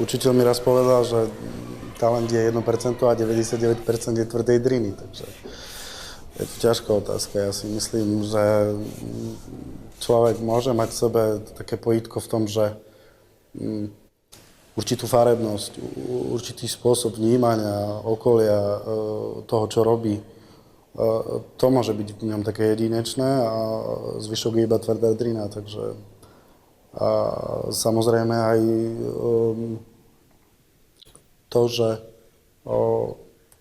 Učiteľ mi raz povedal, že talent je 1% a 99% je tvrdej driny, takže je to ťažká otázka. Ja si myslím, že človek môže mať v sebe také pojitko v tom, že určitú farebnosť, určitý spôsob vnímania okolia, toho, čo robí, to môže byť v ňom také jedinečné a zvyšok je iba tvrdá drina, takže a samozrejme aj to, že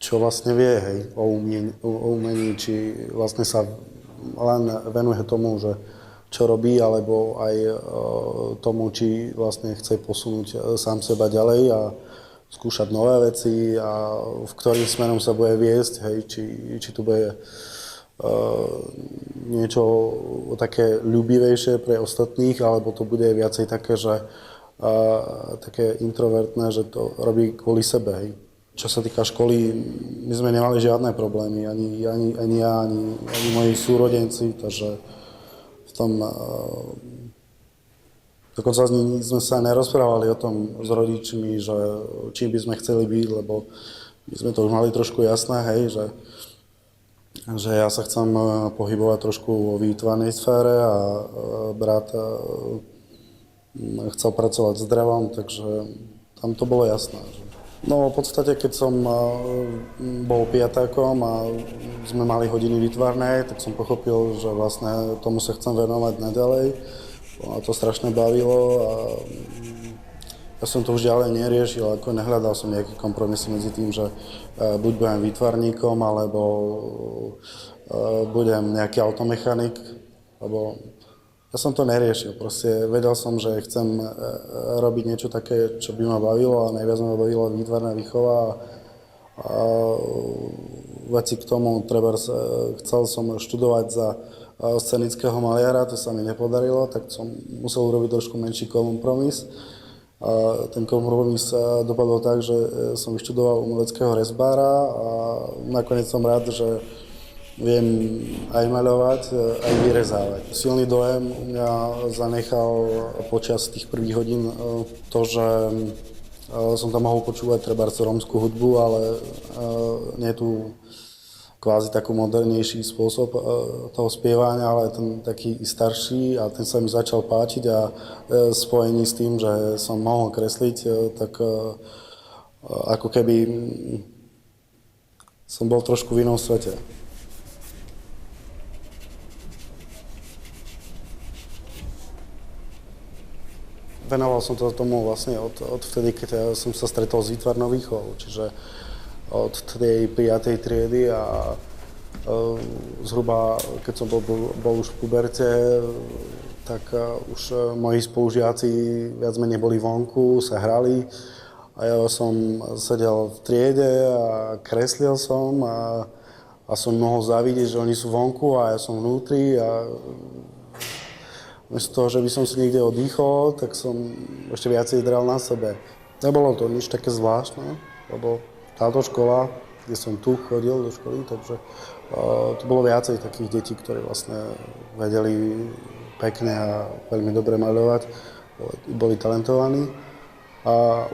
čo vlastne vie, hej, o umení, či vlastne sa len venuje tomu, že čo robí, alebo aj tomu, či vlastne chce posunúť sám seba ďalej a skúšať nové veci a v ktorým smerom sa bude viesť, hej, či tu bude niečo také ľúbivejšie pre ostatných, alebo to bude viacej také, že také introvertné, že to robí kvôli sebe, hej. Čo sa týka školy, my sme nemali žiadne problémy, ani ja, ani moji súrodenci, takže v tom dokonca sme sa nerozprávali o tom s rodičmi, že čím by sme chceli byť, lebo my sme to už mali trošku jasné, hej, že ja sa chcem pohybovať trošku vo výtvarnej sfére a brat chcel pracovať s drevom, takže tam to bolo jasné. No v podstate, keď som bol piatákom a sme mali hodiny výtvarnej, tak som pochopil, že vlastne tomu sa chcem venovať naďalej. A to strašne bavilo a ja som to už ďalej neriešil, ako nehľadal som nejaký kompromis medzi tým, že buď budem výtvarníkom, alebo budem nejaký automechanik, lebo ja som to neriešil, proste vedel som, že chcem robiť niečo také, čo by ma bavilo a najviac ma bavila výtvarná výchova a veci k tomu, treba chcel som študovať za scenického maliara, to sa mi nepodarilo, tak som musel urobiť trošku menší kompromis. A ten kompromis dopadol tak, že som vyštudoval umeleckého rezbára a nakoniec som rád, že viem aj maľovať, aj vyrezávať. Silný dojem u mňa zanechal počas tých prvých hodín to, že som tam mohol počúvať trebárs rómskú hudbu, ale nie tu kvázi taký modernejší spôsob toho spievania, ale ten taký starší a ten sa mi začal páčiť a spojený s tým, že som mohol kresliť, tak ako keby som bol trošku v inom svete. Venoval som to tomu vlastne od vtedy, keď som sa stretol s výtvarnou výchovou, čiže od tej 5. triedy a zhruba, keď som bol už v puberte, tak už moji spolužiaci viac menej boli vonku, sa hrali a ja som sedel v triede a kreslil som a som mohol závidieť, že oni sú vonku a ja som vnútri a z toho, že by som si niekde oddychol, tak som ešte viacej dral na sebe. Nebolo to nič také zvláštne, lebo táto škola, kde som tu chodil do školy, takže to bolo viacej takých detí, ktorí vlastne vedeli pekne a veľmi dobre maľovať, boli talentovaní. A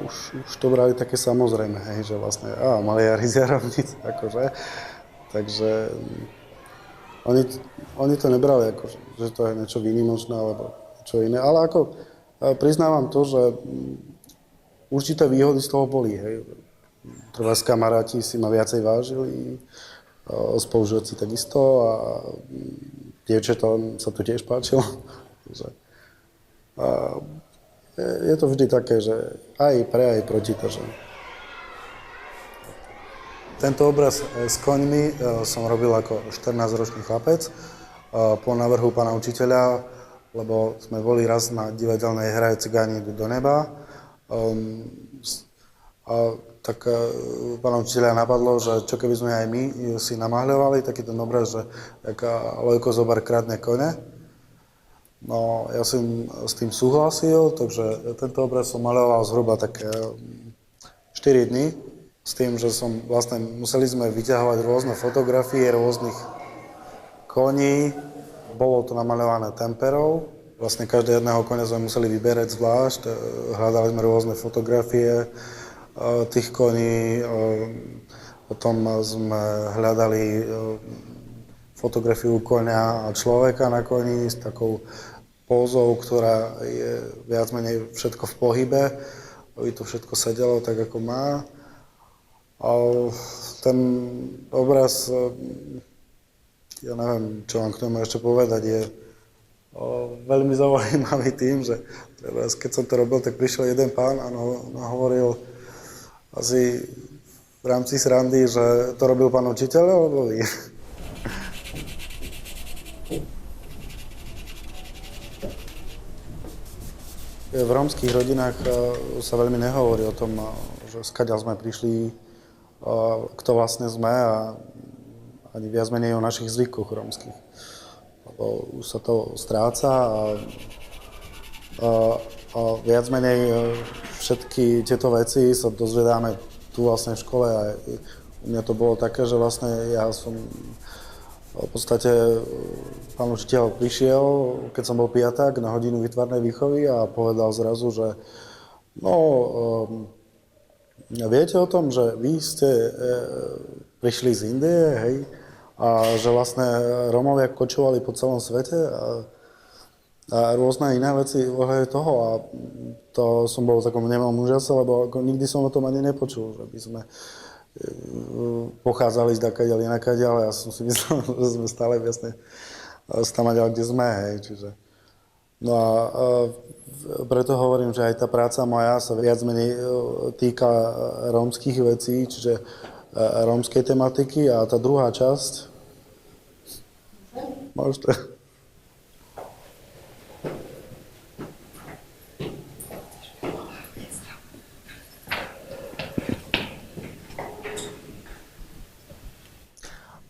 už to brali také samozrejme, hej, že vlastne maliari z Jarovnic, akože. Takže oni to nebrali ako, že to je niečo výnimočné alebo niečo iné, ale ako priznávam to, že určité výhody z toho boli, hej. Trebárs kamaráti si ma viacej vážili, spolužiaci takisto a dievčatám sa to tiež páčilo. Je to vždy také, že aj pre, aj proti, takže. Tento obraz s koňmi som robil ako 14-ročný chlapec po návrhu pána učiteľa, lebo sme boli raz na divadelnej hre Cigáni idú do neba. Tak pána učiteľa napadlo, že čo keby sme aj my si namáhľovali taký ten obraz, že Lojko Zobar kradne kone. No, ja som s tým súhlasil, takže tento obraz som maľoval zhruba tak 4 dní. S tým, že museli sme vyťahovať rôzne fotografie rôznych koní. Bolo to namaľované temperou Vlastne každé jedného konia sme museli vyberať zvlášť, hľadali sme rôzne fotografie tých koní, potom sme hľadali fotografiu konia a človeka na koni s takou pózou, ktorá je viac menej všetko v pohybe, aby to všetko sedelo tak, ako má. A ten obraz, ja neviem, čo vám k tomu ešte povedať, je veľmi zaujímavý tým, že keď som to robil, tak prišiel jeden pán a hovoril asi v rámci srandy, že to robil pán učiteľ, alebo vy. V rómskych rodinách sa veľmi nehovorí o tom, že skadiaľ sme prišli, kto vlastne sme a ani viac menej o našich zvykoch rómskych. Lebo už sa to stráca a viac menej všetky tieto veci sa dozvedáme tu vlastne v škole a u mňa to bolo také, že vlastne ja som v podstate pán učiteľ prišiel, keď som bol piaták, na hodinu výtvarnej výchovy a povedal zrazu, že viete o tom, že vy ste prišli z Indie, hej, a že vlastne Rómovia kočovali po celom svete a rôzne iné veci ohľadne toho a to som bol v takom nemom úžase, lebo nikdy som o tom ani nepočul, že by sme pochádzali z dakaďal inakaďal, ja som si myslel, že sme stále vlastne stamaďal, kde sme, hej, čiže. No a preto hovorím, že aj tá práca moja sa viac menej týka rómskych vecí, čiže rómskej tematiky a tá druhá časť, môžete.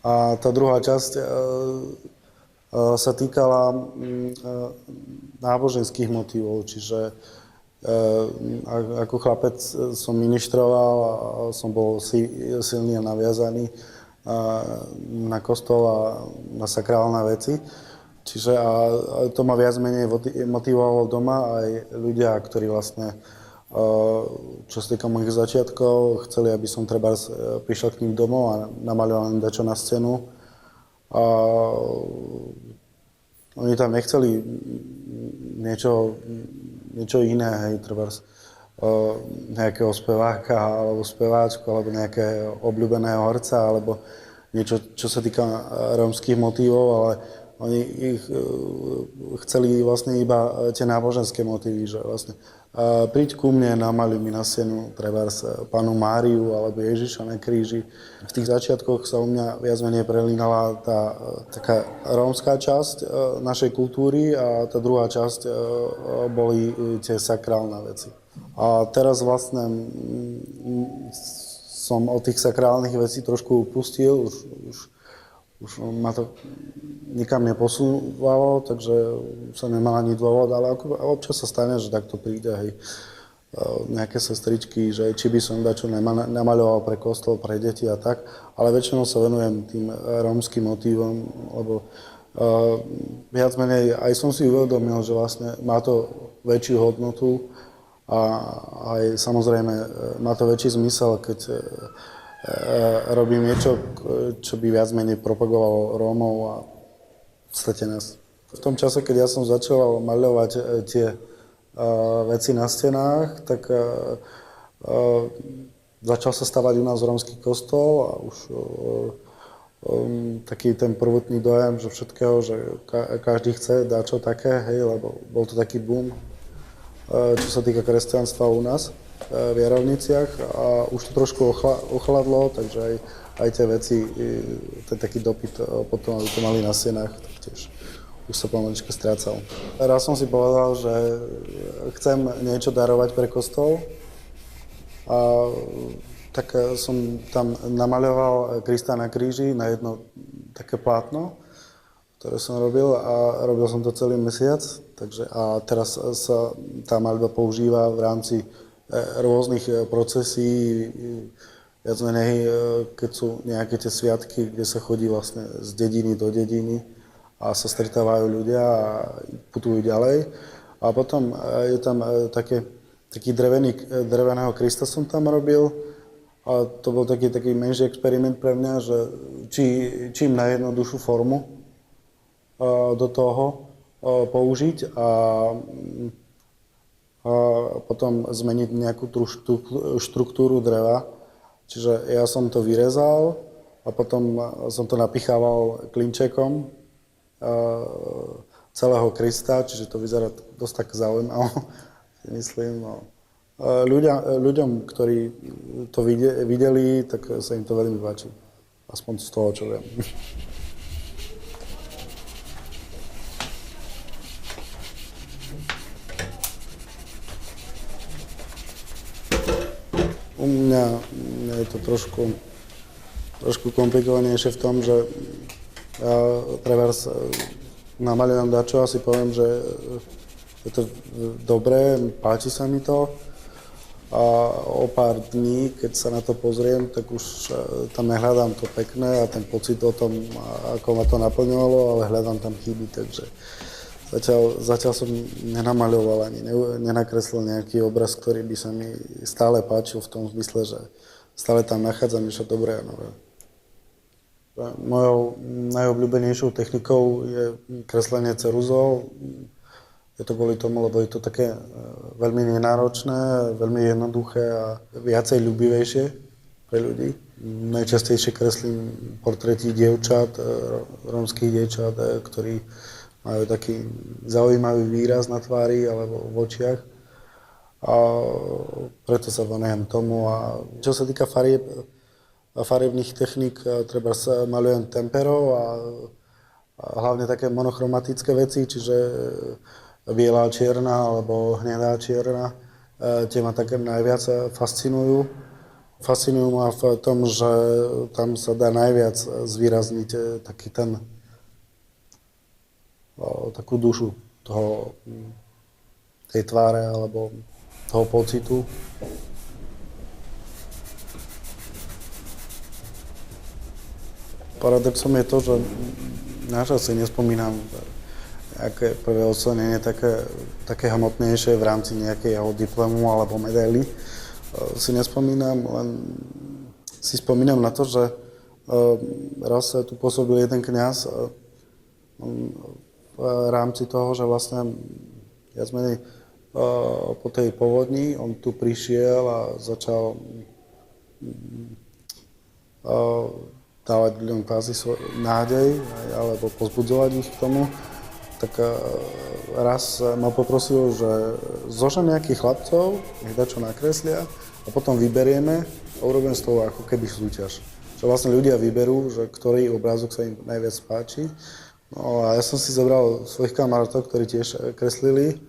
A tá druhá časť sa týkala náboženských motivov, čiže ako chlapec som ministroval a som bol silný a naviazaný na kostol a na sakrálne veci. Čiže a to ma viac menej motivovalo doma aj ľudia, ktorí vlastne čo sa týka mojich začiatkov, chceli, aby som treba prišiel k ním domov a namaľoval im dačo na scénu. A oni tam nechceli niečo iné, hej, treba nejakého speváka alebo speváčku, alebo nejaké obľúbeného horca, alebo niečo, čo sa týka rómskych motívov, ale oni ich chceli vlastne iba tie náboženské motívy, že vlastne príď ku mne, namaľuj mi na stenu trebárs Pannu Máriu alebo Ježiša na kríži. V tých začiatkoch sa u mňa viac menej prelínala tá taká rómska časť našej kultúry a tá druhá časť boli tie sakrálne veci. A teraz vlastne som od tých sakrálnych vecí trošku upustil, už ma to nikam neposúvalo, takže som nemal ani dôvod, ale občas sa stane, že takto príde, hej, nejaké sestričky, že či by som dačo namaľoval pre kostol, pre deti a tak, ale väčšinou sa venujem tým rómskym motívom, lebo viac menej aj som si uvedomil, že vlastne má to väčšiu hodnotu a aj samozrejme má to väčší zmysel, keď robím niečo, čo by viac menej propagovalo Rómov a v podstate nás. V tom čase, keď ja som začal maľovať tie veci na stenách, tak začal sa stavať u nás rómsky kostol a už taký ten prvotný dojem, že všetkého, že každý chce dačo také, hej, lebo bol to taký boom, čo sa týka kresťanstva u nás v Jarovniciach a už to trošku ochladlo, takže aj tie veci, ten taký dopyt potom, aby to mali na stenách, tak tiež už sa pomalička strácal. Raz som si povedal, že chcem niečo darovať pre kostol a tak som tam namaľoval Krista na kríži na jedno také plátno, ktoré som robil a robil som to celý mesiac, takže a teraz sa tá maľba používa v rámci rôznych procesí, viac menej, keď sú nejaké tie sviatky, kde sa chodí vlastne z dediny do dediny a sa stretávajú ľudia a putujú ďalej. A potom je tam taký dreveného Krista som tam robil. A to bol taký menší experiment pre mňa, že čím najjednoduchšiu formu do toho použiť a potom zmeniť nejakú tú štruktúru dreva. Čiže ja som to vyrezal a potom som to napichával klinčekom celého Krista, čiže to vyzerá dosť tak zaujímavé, si myslím. No. Ľuďom, ktorí to videli, tak sa im to veľmi páči. Aspoň z toho, čo viem. U mňa je to trošku komplikovanejšie v tom, že ja trebárs namaľujem dačo a si poviem, že je to dobré, páči sa mi to. A o pár dní, keď sa na to pozriem, tak už tam nehľadám to pekné a ten pocit o tom, ako ma to naplňovalo, ale hľadám tam chyby, takže zatiaľ som nenamaľoval ani nenakreslil nejaký obraz, ktorý by sa mi stále páčil v tom zmysle, že stále tam nachádzam niečo dobré a nové. Mojou najobľúbenejšou technikou je kreslenie ceruzou. Je to kvôli tomu, lebo je to také veľmi nenáročné, veľmi jednoduché a viacej ľúbivejšie pre ľudí. Najčastejšie kreslím portréty dievčat, rómskych dievčat, ktorí majú taký zaujímavý výraz na tvári alebo v očiach. A preto sa venujem tomu. A čo sa týka farebných techník, treba sa malujem temperou a hlavne také monochromatické veci, čiže biela čierna alebo hnedá čierna. Tie ma také najviac fascinujú. Fascinujú ma v tom, že tam sa dá najviac zvýrazniť takú dušu tej tváre alebo toho pocitu. Paradoxom je to, že naša si nespomínam, aké prvé ocenenie také hmotnejšie v rámci nejakého diplomu alebo medaily. Si nespomínam, len si spomínam na to, že raz tu pôsobil jeden kňaz v rámci toho, že vlastne viac menej po tej povodni on tu prišiel a začal dávať ľuďom kvázi nádej alebo pozbudzovať ich k tomu. Tak raz ma poprosil, že zožem nejakých chlapcov, nech dačo nakreslia a potom vyberieme a urobím z toho ako keby súťaž. Že vlastne ľudia vyberú, že ktorý obrázok sa im najviac páči. No a ja som si zobral svojich kamarátov, ktorí tiež kreslili.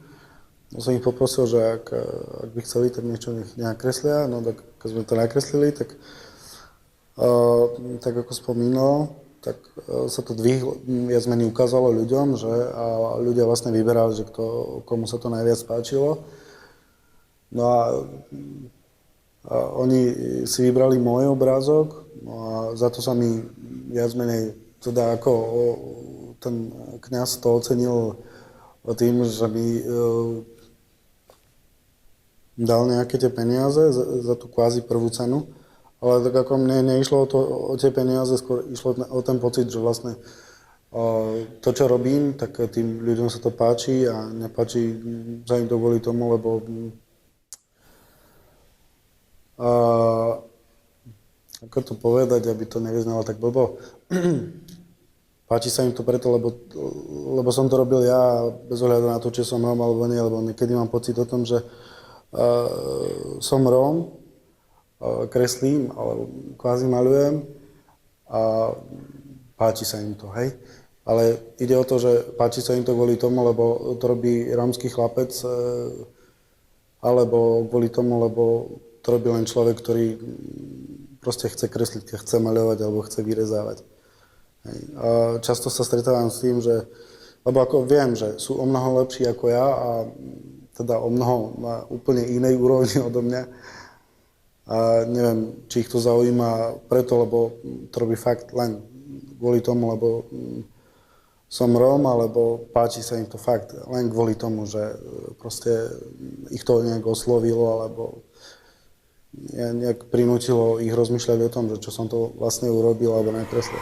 No som ich poprosil, že ak by chceli, tak niečo nech nakreslia. No tak keď sme to nakreslili, tak ako spomínal, tak sa to viac menej ukázalo ľuďom, že a ľudia vlastne vyberali, že komu sa to najviac páčilo. No a oni si vybrali môj obrázok, no a za to sa mi viac menej, teda ako ten kňaz to ocenil tým, že mi dal nejaké tie peniaze za tú kvázi prvú cenu. Ale tak ako mne neišlo o tie peniaze, skôr išlo o ten pocit, že vlastne to, čo robím, tak tým ľuďom sa to páči a nepáči sa im to kvôli tomu, lebo ako to povedať, aby to nevyznalo tak blbo. Páči sa im to preto, lebo som to robil ja, bez ohľadu na to, či som Róm alebo nie, lebo niekedy mám pocit o tom, že som Róm, kreslím, alebo kvázi maľujem a páči sa im to, hej. Ale ide o to, že páči sa im to kvôli tomu, lebo to robí rómsky chlapec, alebo kvôli tomu, lebo to robí len človek, ktorý proste chce kresliť, chce maľovať alebo chce vyrezávať. Hej. A často sa stretávam s tým, že, lebo ako viem, že sú o mnoho lepší ako ja a teda o mnoho na úplne inej úrovni odo mňa. A neviem, či ich to zaujíma preto, lebo to robí fakt len kvôli tomu, lebo som Róm, alebo páči sa im to fakt len kvôli tomu, že proste ich to nejak oslovilo, alebo nejak prinútilo ich rozmýšľať o tom, že čo som to vlastne urobil alebo nepreslil.